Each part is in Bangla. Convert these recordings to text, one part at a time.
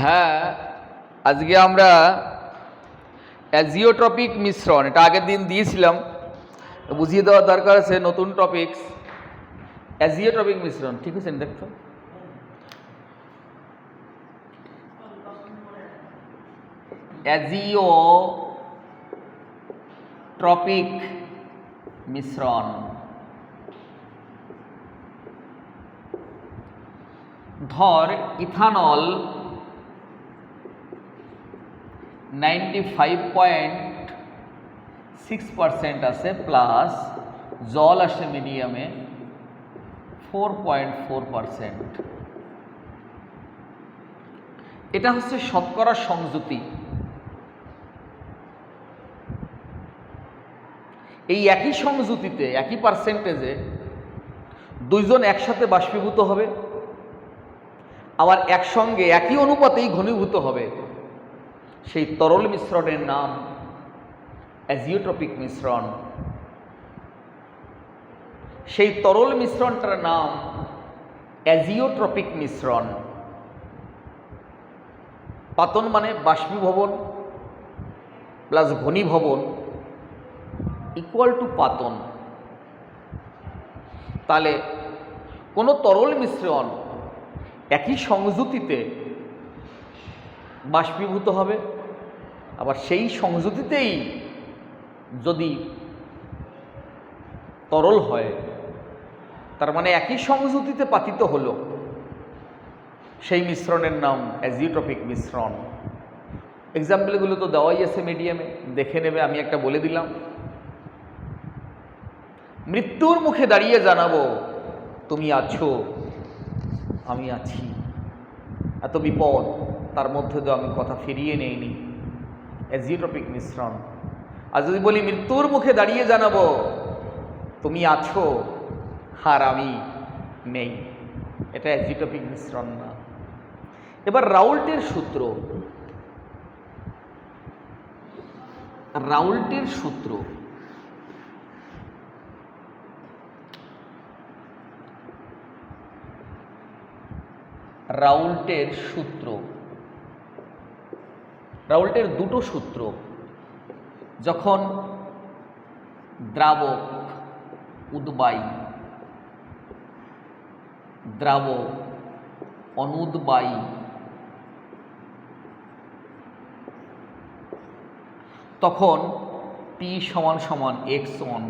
হ্যাঁ, আজকে আমরা অ্যাজিওট্রপিক মিশ্রণ, এটা আগের দিন দিয়েছিলাম, বুঝিয়ে দেওয়ার দরকার আছে। নতুন টপিকস অ্যাজিওট্রপিক মিশ্রণ, ঠিক আছে? দেখো, অ্যাজিওট্রপিক মিশ্রণ। ধর ইথানল 95.6% আছে, প্লাস জল আসে মিডিয়ামে 4.4%। এটা হচ্ছে শতকরা সংযুতি। এই একই সংযুতিতে, একই পার্সেন্টেজে দুইজন একসাথে বাষ্পীভূত হবে, আবার একসঙ্গে একই অনুপাতেই ঘনীভূত হবে। সেই তরল মিশ্রণের নাম অ্যাজিওট্রপিক মিশ্রণ। সেই তরল মিশ্রণটার নাম অ্যাজিওট্রপিক মিশ্রণ। পাতন মানে বাষ্পীভবন প্লাস ঘনীভবন ইকুয়াল টু পাতন। তাহলে কোনো তরল মিশ্রণ একই সংযুতিতে বাষ্পীভূত হবে, আবার সেই সংযুতিতেই যদি তরল হয়, তার মানে একই সংযুতিতে পাতিত হলো, সেই মিশ্রণের নাম অ্যাজিওট্রপিক মিশ্রণ। এক্সাম্পলগুলো তো দেওয়াই আছে মিডিয়ামে, দেখে নেবে। আমি একটা বলে দিলাম, মৃত্যুর মুখে দাঁড়িয়ে জানাবো তুমি আছো, আমি আছি। এত বিপদ, তার মধ্যে তো আমি কথা ফিরিয়ে নেইনি, অ্যাজিওট্রপিক মিশ্রণ। আর যদি বলি মৃত্যুর মুখে দাঁড়িয়ে জানাবো তুমি আছো আর আমি নেই, এটা অ্যাজিওট্রপিক মিশ্রণ না। এবার রাউল্টের সূত্র, রাউল্টের সূত্র রাউল্টের সূত্র, রাউল্টের দুটো সূত্র। যখন দ্রাবক উদ্বায়ী, দ্রাবক অনুদ্বায়ী, তখন P = x1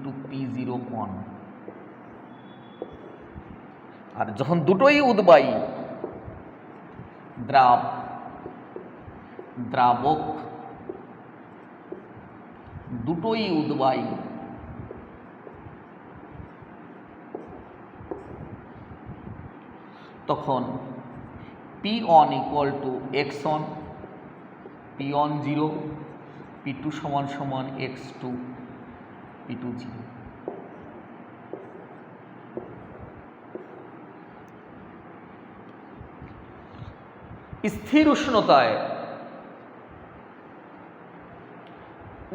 × P0 আর যখন দুটোই উদ্বায়ী, দ্রাবক দুটোই উদ্বায়ী, তখন P1 = x1, P1 0, P2 = x2, P2 0। স্থির উষ্ণতায়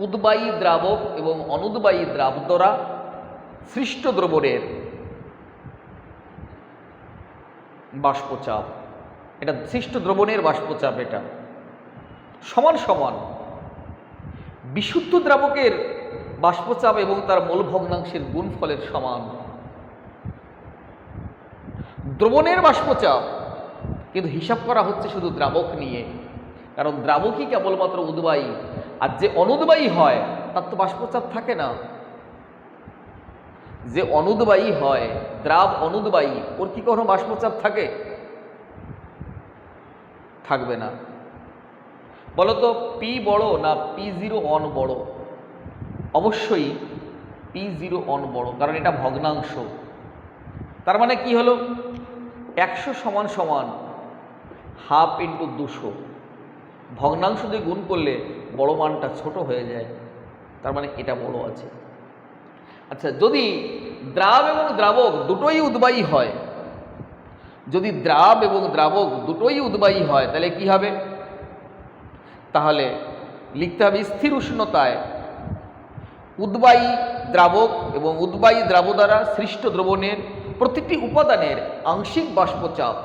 উদ্বায়ী দ্রাবক এবং অনুদ্বায়ী দ্রাবক দ্বারা সৃষ্ট দ্রবণের বাষ্পচাপ, এটা সৃষ্ট দ্রবণের বাষ্পচাপ, এটা সমান সমান বিশুদ্ধ দ্রাবকের বাষ্পচাপ এবং তার মোল ভগ্নাংশের গুণফলের সমান। দ্রবণের বাষ্পচাপ কিন্তু হিসাব করা হচ্ছে শুধু দ্রাবক নিয়ে, কারণ দ্রাবকই কেবলমাত্র উদ্বায়ী, আর যে অনুদ্বায়ী হয় তার তো বাষ্পচাপ থাকে না। যে অনুদ্বায়ী হয়, দ্রাব অনুদ্বায়ী, ওর কি কোনো বাষ্পচাপ থাকে? থাকবে না। বলতো P বড় না P0 বড়? অবশ্যই P0 বড়, কারণ এটা ভগ্নাংশ। তার মানে কি হলো, 100 = ½ × 200। ভগ্নাংশ দিয়ে গুণ করলে বড় মানটা ছোট হয়ে যায়, তার মানে এটা বড় আছে। আচ্ছা, যদি দ্রাব এবং দ্রাবক দুটোই উদ্বায়ী হয়, যদি দ্রাব এবং দ্রাবক দুটোই উদ্বায়ী হয়, তাহলে কি হবে? তাহলে লিখতে হবে স্থির উষ্ণতায় উদ্বায়ী দ্রাবক এবং উদ্বায়ী দ্রাবক দ্বারা সৃষ্ট দ্রবণের প্রতিটি উপাদানের আংশিক বাষ্পচাপ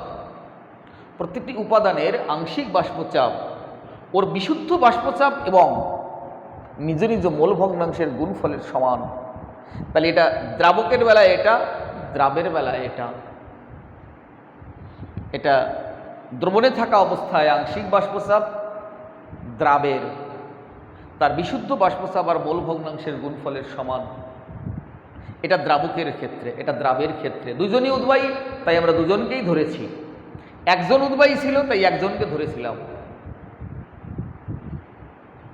প্রত্যেকটি উপাদানের আংশিক বাষ্পচাপ ওর বিশুদ্ধ বাষ্পচাপ এবং নিজ নিজ মোল ভগ্নাংশের গুণফলের সমান। তাহলে এটা দ্রাবকের বেলায় এটা, দ্রাবের বেলায় এটা। এটা দ্রবণে থাকা অবস্থায় আংশিক বাষ্পচাপ দ্রাবের, তার বিশুদ্ধ বাষ্পচাপ আর মোল ভগ্নাংশের গুণফলের সমান। এটা দ্রাবকের ক্ষেত্রে, এটা দ্রাবের ক্ষেত্রে। দুজনই উদ্বায়ী, তাই আমরা দুজনকেই ধরেছি। একজন উদ্বায়ী ছিল, তাই একজনকে ধরেছিলাম।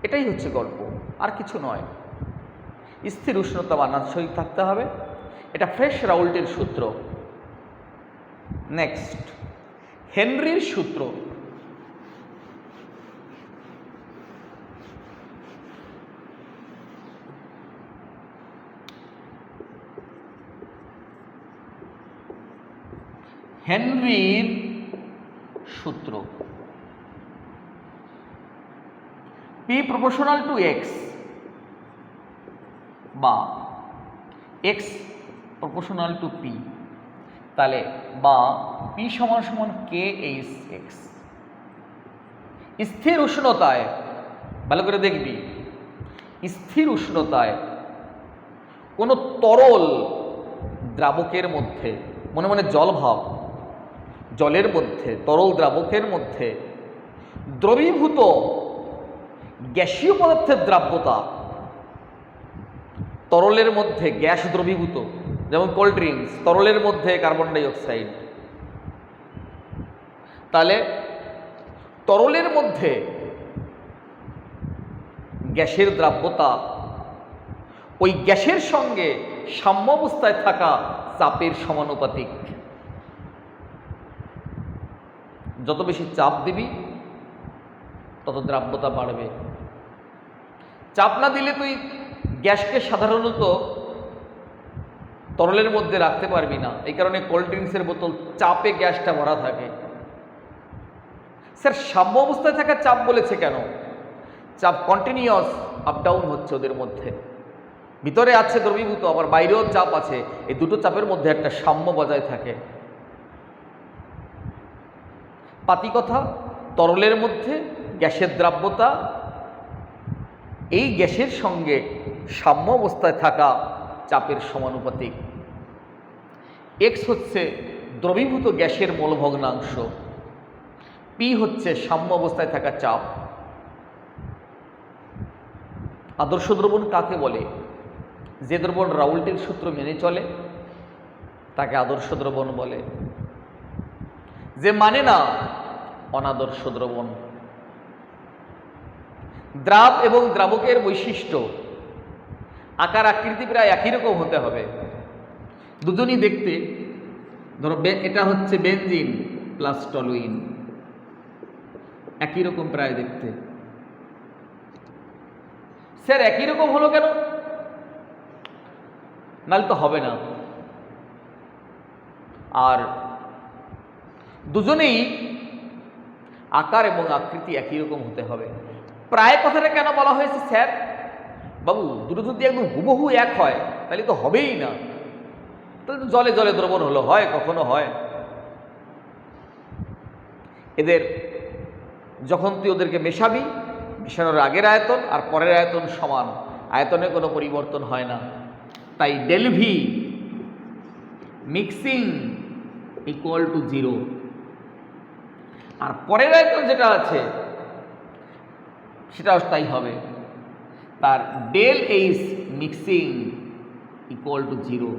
এটাই হচ্ছে গল্প, আর কিছু নয়। স্থির উষ্ণতা মানানসই থাকতে হবে, এটা ফ্রেশ রাউল্টের সূত্র। নেক্সট, হেনরির সূত্র। হেনরির সূত্র P প্রপোর্শনাল টু X বা X প্রপোর্শনাল টু P, তাহলে বা P সমান সমান KHX। স্থির উষ্ণতায়, ভালো করে দেখবি, স্থির উষ্ণতায় কোনো তরল দ্রাবকের মধ্যে, মনে মনে জল ভাব, জলের মধ্যে, তরল দ্রাবকের মধ্যে দ্রবীভূত গ্যাসীয় পদার্থের দ্রাব্যতা, তরলের মধ্যে গ্যাস দ্রবীভূত, যেমন কোল্ড ড্রিঙ্কস, তরলের মধ্যে কার্বন ডাই অক্সাইড। তাহলে তরলের মধ্যে গ্যাসের দ্রাব্যতা ওই গ্যাসের সঙ্গে সাম্য অবস্থায় থাকা চাপের সমানুপাতিক। যত বেশি চাপ দিবি তত দ্রাব্যতা বাড়বে। চাপ না দিলে তুই গ্যাসকে সাধারণত তরলের মধ্যে রাখতে পারবি না। এই কারণে কোল্ড ড্রিঙ্কসের বোতল চাপে গ্যাসটা ভরা থাকে। স্যার সাম্য অবস্থায় থাকা চাপ বলেছে কেন? চাপ কন্টিনিউয়াস আপ ডাউন হচ্ছে ওদের মধ্যে, ভিতরে আছে দ্রবীভূত, আবার বাইরেও চাপ আছে। এই দুটো চাপের মধ্যে একটা সাম্য বজায় থাকে। পাতি কথা, তরলের মধ্যে গ্যাসের দ্রাব্যতা এই গ্যাসের সঙ্গে সাম্য অবস্থায় থাকা চাপের সমানুপাতিক। এক্স হচ্ছে দ্রবীভূত গ্যাসের মোল ভগ্নাংশ, পি হচ্ছে সাম্য অবস্থায় থাকা চাপ। আদর্শ দ্রবণ কাকে বলে? যে দ্রবণ রাউল্টের সূত্র মেনে চলে তাকে আদর্শ দ্রবণ বলে। যে মানে না, অনাদর্শ দ্রবণ। দ্রাব এবং দ্রাবকের বৈশিষ্ট্য, আকার আকৃতি প্রায় একই রকম হতে হবে। দুজনই দেখতে, ধরো এটা হচ্ছে বেনজিন প্লাস টলুইন, একই রকম প্রায় দেখতে। স্যার একই রকম হলো কেন? নাহলে তো হবে না। আর দুজনেই আকার এবং আকৃতি একই রকম হতে হবে। প্রায় কথাটা কেন বলা হয়েছে স্যার? বাবু, দুটো যদি একদম হুবহু এক হয় তাহলে তো হবেই না। তাহলে তো জলে জলে দ্রবণ হলো, হয় কখনো হয়। এদের যখন তুই ওদেরকে মেশাবি, মেশানোর আগের আয়তন আর পরের আয়তন সমান, আয়তনে কোনো পরিবর্তন হয় না। তাই del V mixing equal to 0। আর পরের আয়তন যেটা আছে সেটাও তাই হবে। তার del H mixing equal to 0।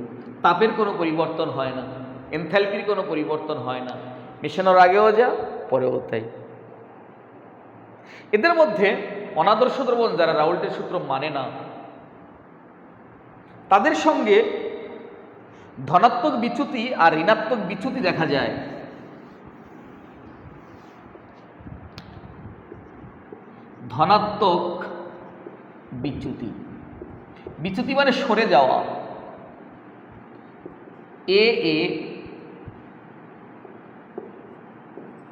তাপের কোনো পরিবর্তন হয় না, এনথ্যালপির কোনো পরিবর্তন হয় না, মেশানোর আগেও যা পরেও তাই। এদের মধ্যে অনাদর্শ দ্রবণ যারা রাউল্টের সূত্র মানে না, তাদের সঙ্গে ধনাত্মক বিচ্যুতি আর ঋণাত্মক বিচ্যুতি দেখা যায়। ধনাত্মক বিচ্যুতি, বিচ্যুতি মানে সরে যাওয়া। এ এ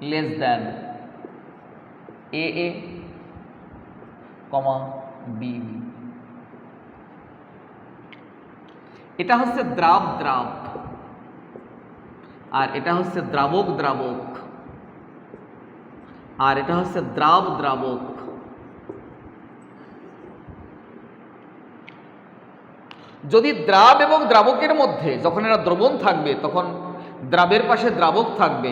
less than a A comma B B. এটা হচ্ছে দ্রাব দ্রাব আর এটা হচ্ছে দ্রাবক দ্রাবক। আর এটা হচ্ছে দ্রাবক। যদি দ্রাব এবং দ্রাবকের মধ্যে যখন এরা দ্রবণ থাকবে তখন দ্রাবের পাশে দ্রাবক থাকবে।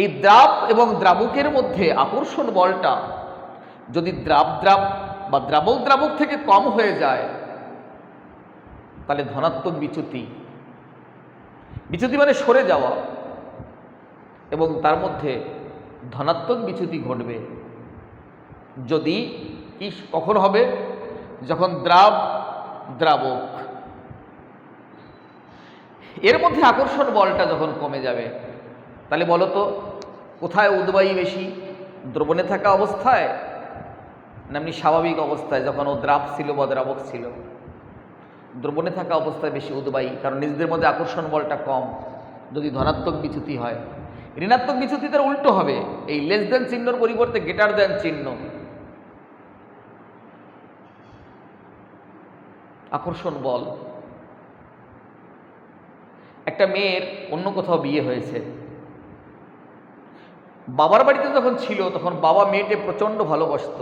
এই দ্রাব এবং দ্রাবকের মধ্যে আকর্ষণ বলটা যদি দ্রাব বা দ্রাবক থেকে কম হয়ে যায় তাহলে ধনাত্মক বিচ্যুতি মানে সরে যাওয়া, এবং তার মধ্যে ধনাত্মক বিচ্যুতি ঘটবে। যদি কি কখন হবে? যখন দ্রাবক এর মধ্যে আকর্ষণ বলটা যখন কমে যাবে, তাহলে বলো তো কোথায় উদ্বায়ী বেশি? দ্রবণে থাকা অবস্থায় না এমনি স্বাভাবিক অবস্থায় যখন ও দ্রাব ছিল বা দ্রাবক ছিল? দ্রবণে থাকা অবস্থায় বেশি উদ্বায়ী, কারণ নিজেদের মধ্যে আকর্ষণ বলটা কম। যদি ধনাত্মক বিচ্যুতি হয়, ঋণাত্মক বিচ্যুতি তার উল্টো হবে, এই লেস দেন চিহ্নর পরিবর্তে গ্রেটার দেন চিহ্ন। আকর্ষণ বল। একটা মেয়ের অন্য কোথাও বিয়ে হয়েছে, বাবার বাড়িতে যখন ছিল তখন বাবা মেয়েকে প্রচণ্ড ভালোবাসত,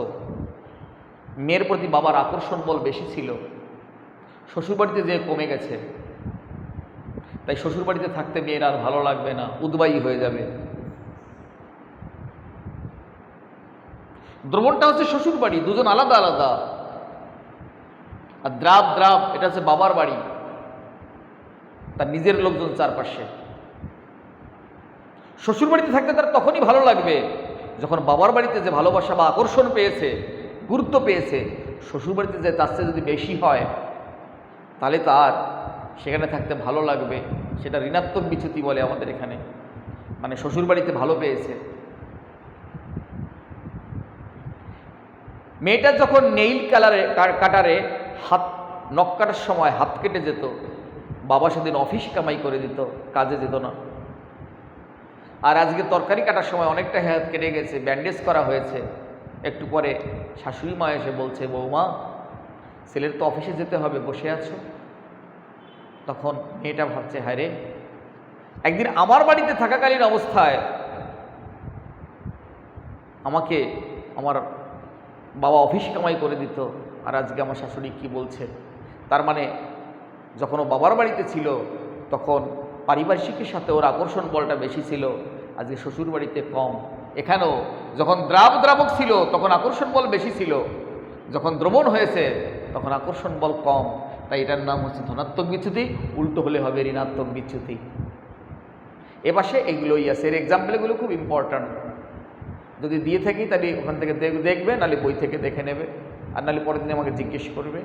মেয়ের প্রতি বাবার আকর্ষণ বল বেশি ছিল। শ্বশুরবাড়িতে যে কমে গেছে, তাই শ্বশুরবাড়িতে থাকতে মেয়ের আর ভালো লাগবে না, উদ্বায়ী হয়ে যাবে। দ্রবণটা হচ্ছে শ্বশুরবাড়ি, দুজন আলাদা আলাদা। আর দ্রাব এটা হচ্ছে বাবার বাড়ি, তার নিজের লোকজন চারপাশে। শ্বশুরবাড়িতে থাকতে তার তখনই ভালো লাগবে যখন বাবার বাড়িতে যে ভালোবাসা বা আকর্ষণ পেয়েছে, গুরুত্ব পেয়েছে, শ্বশুরবাড়িতে যে তার চেয়ে যদি বেশি হয় তাহলে তার সেখানে থাকতে ভালো লাগবে। সেটা ঋণাত্মক বিচ্যুতি বলে আমাদের এখানে, মানে শ্বশুরবাড়িতে ভালো পেয়েছে। মেয়েটা যখন নেইল কাটারে হাত নখ কাটার সময় হাত কেটে যেত, বাবা সেদিন অফিস কামাই করে দিত, কাজে যেত না। আর আজকে তরকারি কাটার সময় অনেকটা হাত কেটে গেছে, ব্যান্ডেজ করা হয়েছে। একটু পরে শাশুড়ি মা এসে বলছে, বৌমা ছেলের তো অফিসে যেতে হবে, বসে আছো। তখন মেয়েটা ভাবছে, হায় রে, একদিন আমার বাড়িতে থাকাকালীন অবস্থায় আমাকে আমার বাবা অফিস কামাই করে দিত, আর আজকে আমার শাশুড়ি কি বলছে। তার মানে যখন ও বাবার বাড়িতে ছিল তখন পারিপার্শ্বিকের সাথে ওর আকর্ষণ বলটা বেশি ছিল, আজকে শ্বশুর বাড়িতে কম। এখানেও যখন দ্রাবক ছিল তখন আকর্ষণ বল বেশি ছিল, যখন দ্রবণ হয়েছে তখন আকর্ষণ বল কম। তাই এটার নাম হচ্ছে ধনাত্মক বিচ্যুতি, উল্টো হলে হবে ঋণাত্মক বিচ্যুতি। এপাশে এগুলোই আছে, এর এক্সাম্পলগুলো খুব ইম্পর্ট্যান্ট। যদি দিয়ে থাকি তাহলে ওখান থেকে দেখবে, নাহলে বই থেকে দেখে নেবে, আর নাহলে পরের দিন আমাকে জিজ্ঞেস করবে।